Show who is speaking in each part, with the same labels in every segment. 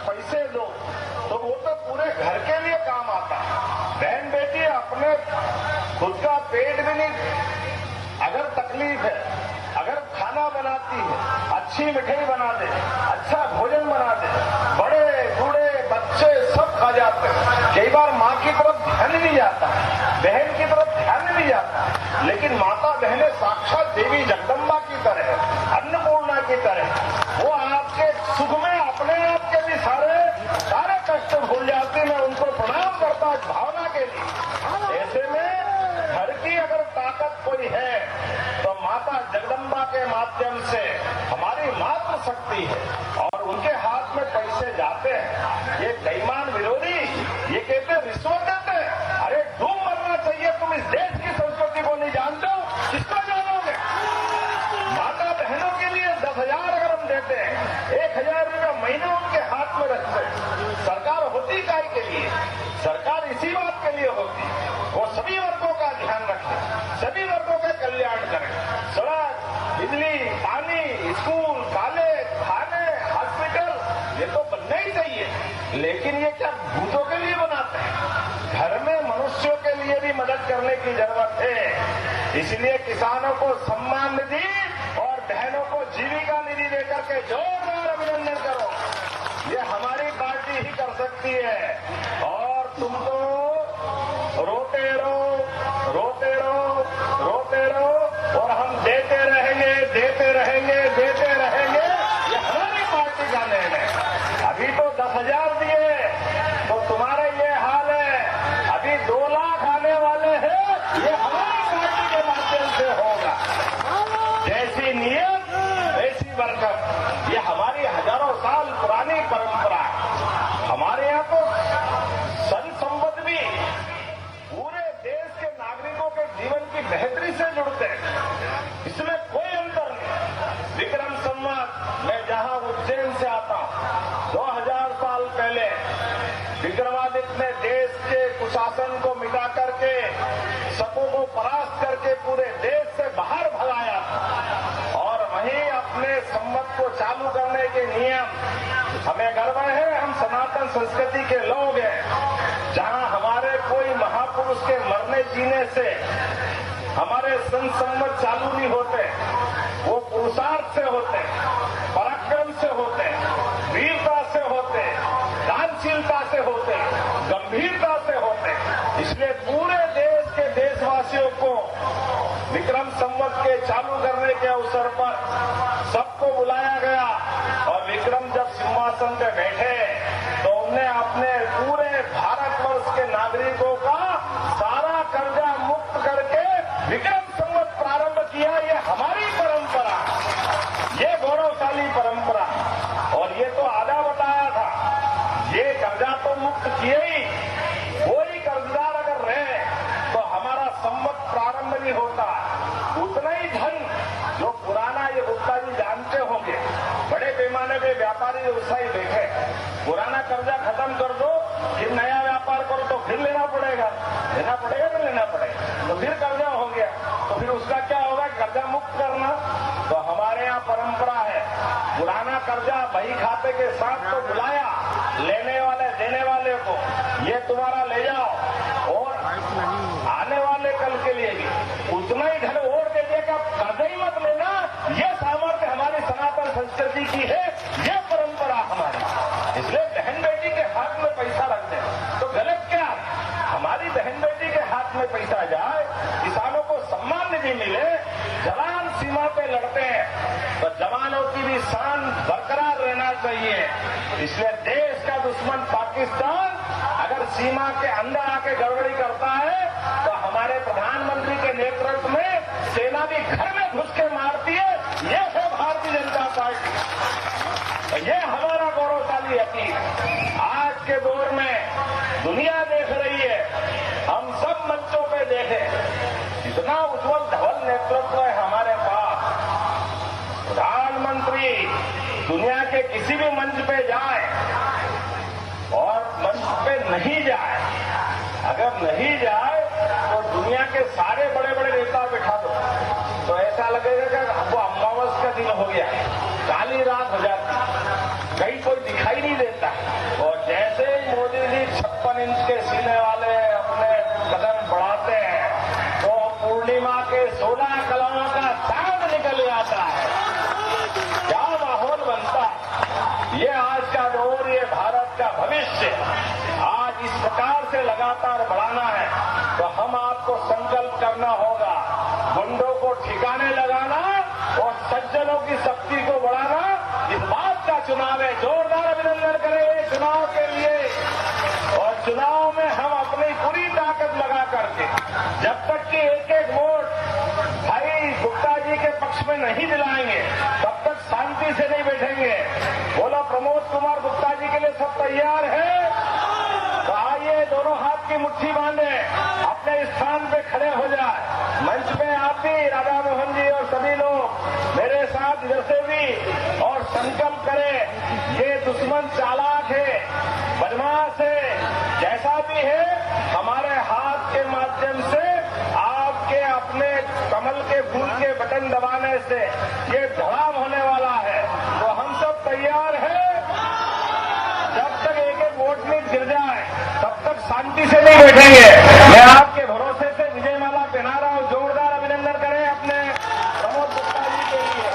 Speaker 1: पैसे दो तो वो तो पूरे घर के लिए काम आता है। बहन बेटी अपने खुद का पेट भी नहीं, अगर तकलीफ है, अगर खाना बनाती है, अच्छी मिठाई बना दे, अच्छा भोजन बना दे, बड़े बूढ़े बच्चे सब खा जाते हैं। कई बार माँ की तरफ ध्यान नहीं जाता, बहन की तरफ ध्यान नहीं जाता, लेकिन माता बहनें साक्षात देवी जगदम्बा की तरह, अन्नपूर्णा की तरह, वो आपके सुख में अपने आप के भी सारे कष्ट भूल जाती। मैं उनको प्रणाम करता हूं भावना के लिए। ऐसे में घर की अगर ताकत कोई है तो माता जगदम्बा के माध्यम से हमारी मातृ शक्ति है, और उनके हाथ में पैसे जाते हैं। ये बेईमान विरोधी ये कहते रिश्वत देते, अरे डूब मरना चाहिए। तुम इस देश की संस्कृति को नहीं जानते हो, किसको जानोगे? माता बहनों के लिए 10,000 अगर हम देते हैं, 1,000 रुपया महीने उनके हाथ में रखते हैं। सरकार होती काय के लिए? सरकार इसी बात के लिए होती, वो सभी वर्गों का ध्यान रखे, सभी वर्गों का कल्याण करे। सड़क, बिजली, पानी, स्कूल, कॉलेज, खाने, हॉस्पिटल, ये तो बनना ही चाहिए। लेकिन ये क्या भूतों के लिए बनाते हैं? घर में मनुष्यों के लिए भी मदद करने की जरूरत है। इसलिए किसानों को सम्मान निधि और बहनों को जीविका निधि देकर के जोरदार अभिनंदन करो। ये हमारी पार्टी ही कर सकती है। और तुम तो रोते रहो, रोते रहो, रोते रहो, और हम देते रहेंगे, देते रहेंगे, देते रहेंगे। ये हमारी पार्टी का निर्णय है। अभी तो 10,000 दिए तो तुम्हारा ये हाल है, अभी 2 लाख आने वाले हैं। ये हमारी पार्टी के माध्यम से होगा। जैसी नियत वैसी बरकत, ये हमारी हजारों साल पुरानी परंपरा है। हमारे यहाँ तो सन संवत भी पूरे देश के नागरिकों के जीवन की बेहतरी से जुड़ते हैं, इसमें कोई अंतर नहीं। विक्रम संवत, मैं जहां उज्जैन से आता हूं, 2000 साल पहले विक्रमादित्य ने देश के कुशासन को मिटा करके, शकों को परास्त करके पूरे देश से बाहर भगाया था। और वहीं अपने संवत को चालू करने के नियम, हमें गर्व है हम सनातन संस्कृति के लोग हैं। जहां हमारे कोई महापुरुष के मरने जीने से हमारे संवत चालू नहीं होते, वो पुरुषार्थ से होते, पराक्रम से होते, वीरता से होते, दानशीलता से होते, गंभीरता से होते। इसलिए पूरे देश के देशवासियों को विक्रम संवत के चालू करने के अवसर पर सबको बुलाया गया। और विक्रम जब सिंहासन पे बैठे तो उन्हें अपने पूरे भारतवर्ष के नागरिकों का सारा कर्जा मुक्त करके विक्रम संवत प्रारंभ किया। ये हमारी परंपरा, ये गौरवशाली परंपरा। और ये तो आधा बताया था, ये कर्जा तो मुक्त किए ही, कोई कर्जदार अगर रहे तो हमारा संवत प्रारंभ नहीं होता। उतना ही धन जो पुराना, ये गुप्ता जी जानते होंगे, बड़े पैमाने पे व्यापारी व्यवसायी देखे, पुराना कर्जा खत्म कर दो, फिर नया व्यापार करो तो फिर लेना पड़ेगा, लेना पड़ेगा तो लेना पड़ेगा, तो फिर कर्जा हो गया, तो फिर उसका क्या होगा? कर्जा मुक्त करना। तो हमारे यहाँ परंपरा है, पुराना कर्जा बही खाते के साथ तो बुलाया, लेने वाले देने वाले को, ये तुम्हारा ले जाओ, और आने वाले कल के लिए भी उतना ही धन और दे देगा, कर्जा ही मत लेना। ये सामर्थ्य हमारी सनातन संस्कृति की है, ये परंपरा हमारी। इसलिए बहन बेटी के हाथ में पैसा रख दे तो गलत क्या? हमारी बहन बेटी के हाथ में पैसा जाए, किसानों को सम्मान निधि मिले, जवान सीमा पे लड़ते हैं तो जवानों की भी शान बरकरार रहना चाहिए। इसलिए देश का दुश्मन पाकिस्तान अगर सीमा के अंदर आके गड़बड़ी करता है तो हमारे प्रधानमंत्री के नेतृत्व में सेना भी घर में घुस के मारती है। ये है भारतीय जनता पार्टी, तो ये हमारा गौरवशाली अपील। आज के दौर में दुनिया देख रही है, हम सब मंचों पे देखें, इतना उज्जवल धवल नेतृत्व है हमारे पास। प्रधानमंत्री दुनिया के किसी भी मंच पे जाए और मंच पे नहीं जाए, अगर नहीं जाए तो दुनिया के सारे बड़े बड़े नेता बिठा दो तो ऐसा लगेगा कि हमको अमावस का दिन हो गया, काली रात हो जाती, कहीं कोई दिखाई नहीं देता। ठिकाने लगाना और सज्जनों की शक्ति को बढ़ाना, इस बात का चुनाव है। जोरदार अभिनंदन करें चुनाव के लिए। और चुनाव में हम अपनी पूरी ताकत लगा करके जब तक कि एक एक वोट भाई गुप्ता जी के पक्ष में नहीं दिलाएंगे तब तक शांति से नहीं बैठेंगे। बोला प्रमोद कुमार गुप्ता जी के लिए सब तैयार है? तो आइए दोनों हाथ की मुट्ठी बांधे, अपने स्थान पे खड़े हो जाए। मंच पे आप भी राधा मोहन जी और सभी लोग मेरे साथ इधर से भी और संकल्प करें। ये दुश्मन चालाक है, बदमाश है, जैसा भी है, हमारे हाथ के माध्यम से आपके अपने कमल के फूल के बटन दबाने से ये धड़ाम होने वाला है। तो हम सब तैयार हैं। जब तक एक एक वोट नहीं गिर जाए तब तक शांति से नहीं बैठेंगे। मैं आपके भरोसे से विजय माला पहना रहा हूं। जोरदार अभिनंदन करें अपने प्रमोद गुप्ता जी के लिए।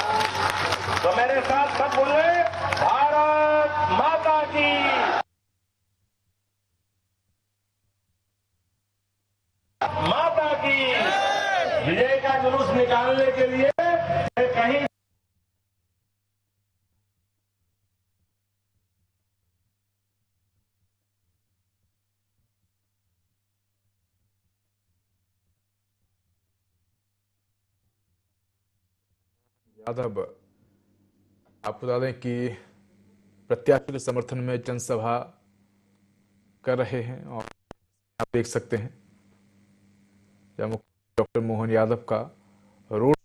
Speaker 1: तो मेरे साथ सब बोल रहे भारत माता की। माता की विजय का जुलूस निकालने के लिए कहीं
Speaker 2: यादव आपको बता दें कि प्रत्याशी के समर्थन में जनसभा कर रहे हैं और आप देख सकते हैं डॉक्टर मोहन यादव का रोड